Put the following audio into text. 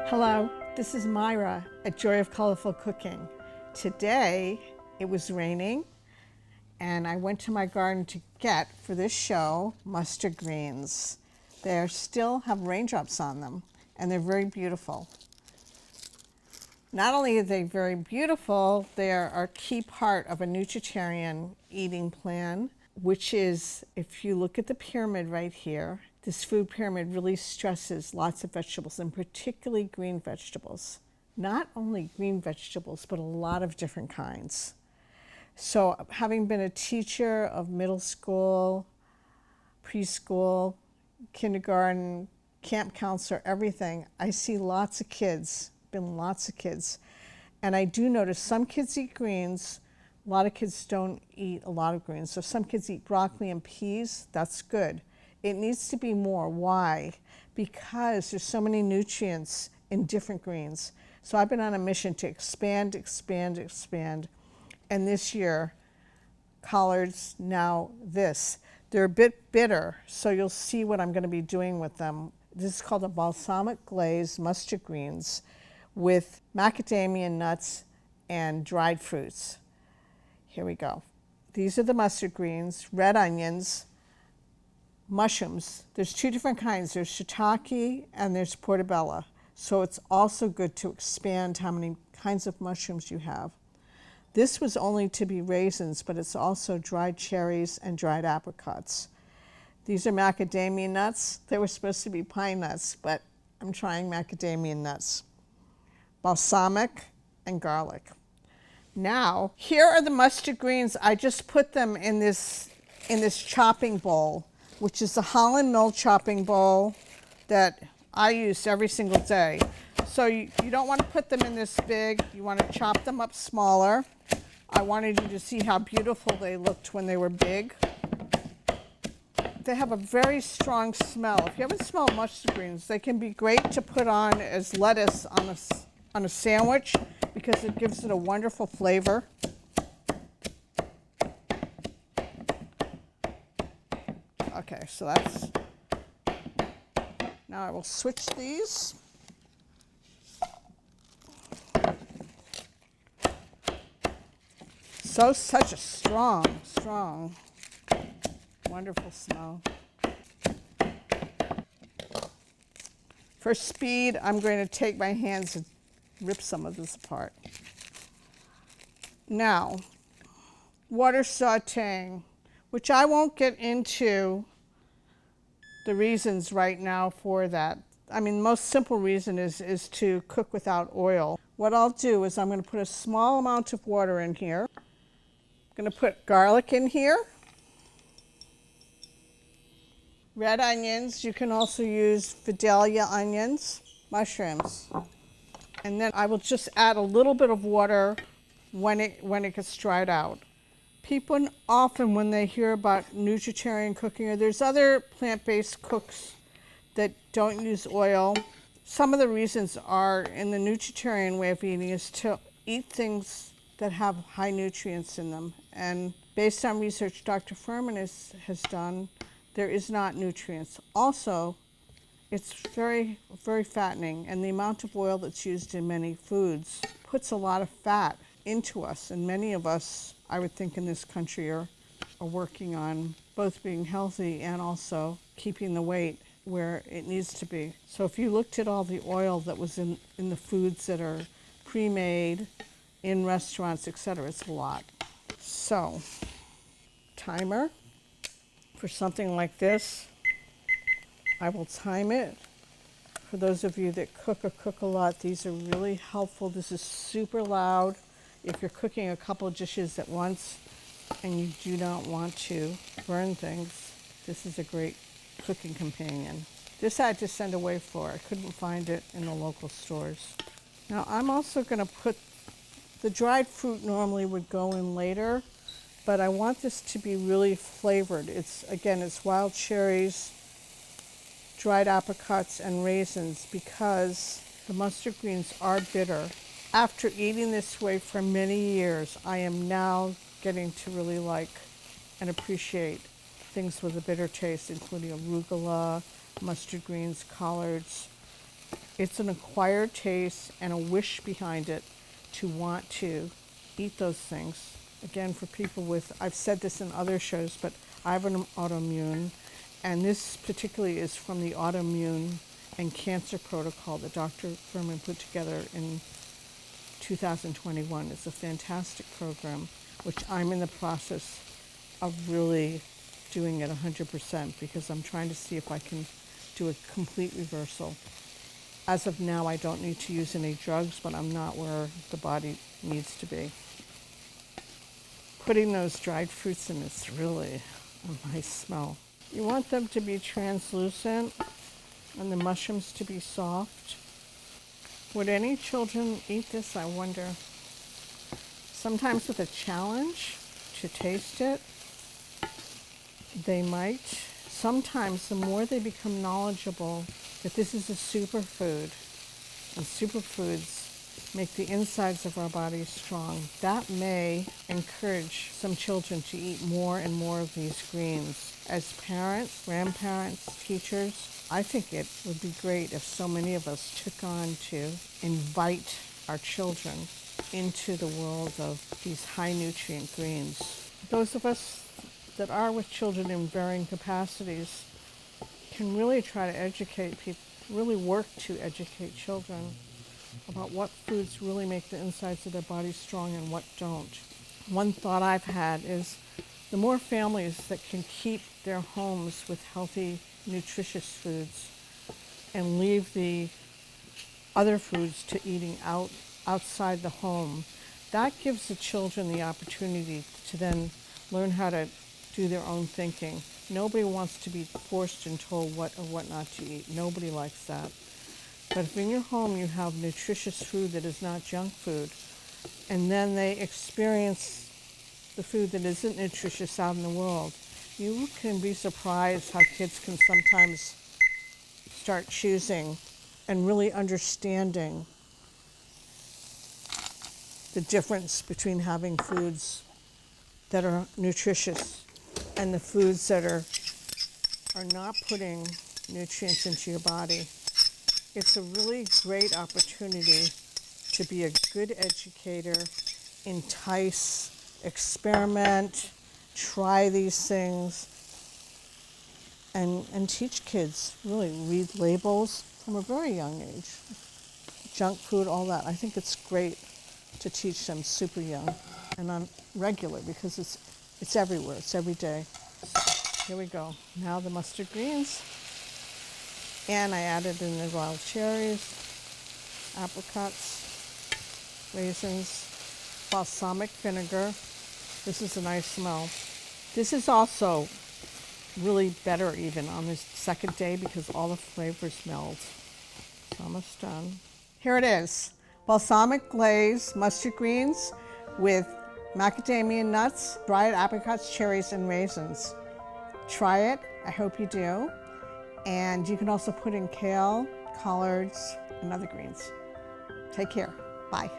Hello, this is Myra at Joy of Colorful Cooking. Today it was raining and I went to my garden to get, for this show, mustard greens. They still have raindrops on them and they're very beautiful. Not only are they very beautiful, they are a key part of a nutritarian eating plan, which is, if you look at the pyramid right here, this food pyramid really stresses lots of vegetables, and particularly green vegetables. Not only green vegetables, but a lot of different kinds. So having been a teacher of middle school, preschool, kindergarten, camp counselor, everything, I see lots of kids, and I do notice some kids eat greens, a lot of kids don't eat a lot of greens. So some kids eat broccoli and peas, that's good. It needs to be more. Why? Because there's so many nutrients in different greens. So I've been on a mission to expand. And this year, collards, now this. They're a bit bitter, so you'll see what I'm going to be doing with them. This is called a balsamic glazed mustard greens with macadamia nuts and dried fruits. Here we go. These are the mustard greens, red onions, mushrooms. There's two different kinds. There's shiitake and there's portobello. So it's also good to expand how many kinds of mushrooms you have. This was only to be raisins, but it's also dried cherries and dried apricots. These are macadamia nuts. They were supposed to be pine nuts, but I'm trying macadamia nuts. Balsamic and garlic. Now, here are the mustard greens. I just put them in this chopping bowl, which is the Holland Mill chopping bowl that I use every single day. So you don't want to put them in this big. You want to chop them up smaller. I wanted you to see how beautiful they looked when they were big. They have a very strong smell. If you haven't smelled mustard greens, they can be great to put on as lettuce on a sandwich because it gives it a wonderful flavor. Okay, so that's, now I will switch these. Such a strong, wonderful smell. For speed, I'm going to take my hands and rip some of this apart. Now, water sauteing, which I won't get into the reasons right now for that. I mean, the most simple reason is to cook without oil. What I'll do is I'm going to put a small amount of water in here. I'm going to put garlic in here. Red onions. You can also use Vidalia onions, mushrooms. And then I will just add a little bit of water when it gets dried out. People often, when they hear about nutritarian cooking, or there's other plant-based cooks that don't use oil, some of the reasons are in the nutritarian way of eating is to eat things that have high nutrients in them. And based on research Dr. Fuhrman has done, there is not nutrients. Also, it's very, very fattening, and the amount of oil that's used in many foods puts a lot of fat into us, and many of us, I would think, in this country are working on both being healthy and also keeping the weight where it needs to be. So if you looked at all the oil that was in the foods that are pre-made in restaurants, etc., it's a lot. So, timer for something like this. I will time it. For those of you that cook a lot, these are really helpful. This is super loud. If you're cooking a couple of dishes at once and you do not want to burn things, this is a great cooking companion. This I had to send away for. I couldn't find it in the local stores. Now I'm also going to put, the dried fruit normally would go in later, but I want this to be really flavored. It's wild cherries, dried apricots, and raisins because the mustard greens are bitter. After eating this way for many years, I am now getting to really like and appreciate things with a bitter taste, including arugula, mustard greens, collards, It's an acquired taste and a wish behind it to want to eat those things. Again, for people with, I've said this in other shows, but I have an autoimmune, and this particularly is from the autoimmune and cancer protocol that Dr. Fuhrman put together in 2021. It's a fantastic program, which I'm in the process of really doing it 100% because I'm trying to see if I can do a complete reversal. As of now, I don't need to use any drugs, but I'm not where the body needs to be. Putting those dried fruits in, it's really a nice smell. You want them to be translucent and the mushrooms to be soft. Would any children eat this, I wonder? Sometimes with a challenge to taste it, they might. Sometimes the more they become knowledgeable that this is a superfood, and superfoods make the insides of our bodies strong, that may encourage some children to eat more and more of these greens. As parents, grandparents, teachers, I think it would be great if so many of us took on to invite our children into the world of these high nutrient greens. Those of us that are with children in varying capacities can really try to educate people, really work to educate children about what foods really make the insides of their bodies strong and what don't. One thought I've had is the more families that can keep their homes with healthy, nutritious foods and leave the other foods to eating outside the home, that gives the children the opportunity to then learn how to do their own thinking. Nobody wants to be forced and told what or what not to eat. Nobody likes that. But if in your home you have nutritious food that is not junk food, and then they experience the food that isn't nutritious out in the world, you can be surprised how kids can sometimes start choosing and really understanding the difference between having foods that are nutritious and the foods that are not putting nutrients into your body. It's a really great opportunity to be a good educator, entice, experiment, try these things, and teach kids, really read labels from a very young age. Junk food, all that. I think it's great to teach them super young and on regular because it's everywhere, it's every day. So here we go. Now the mustard greens. And I added in the wild cherries, apricots, raisins, balsamic vinegar. This is a nice smell. This is also really better even on this second day because all the flavors meld. It's almost done. Here it is, balsamic glazed mustard greens with macadamia nuts, dried apricots, cherries, and raisins. Try it, I hope you do. And you can also put in kale, collards, and other greens. Take care, bye.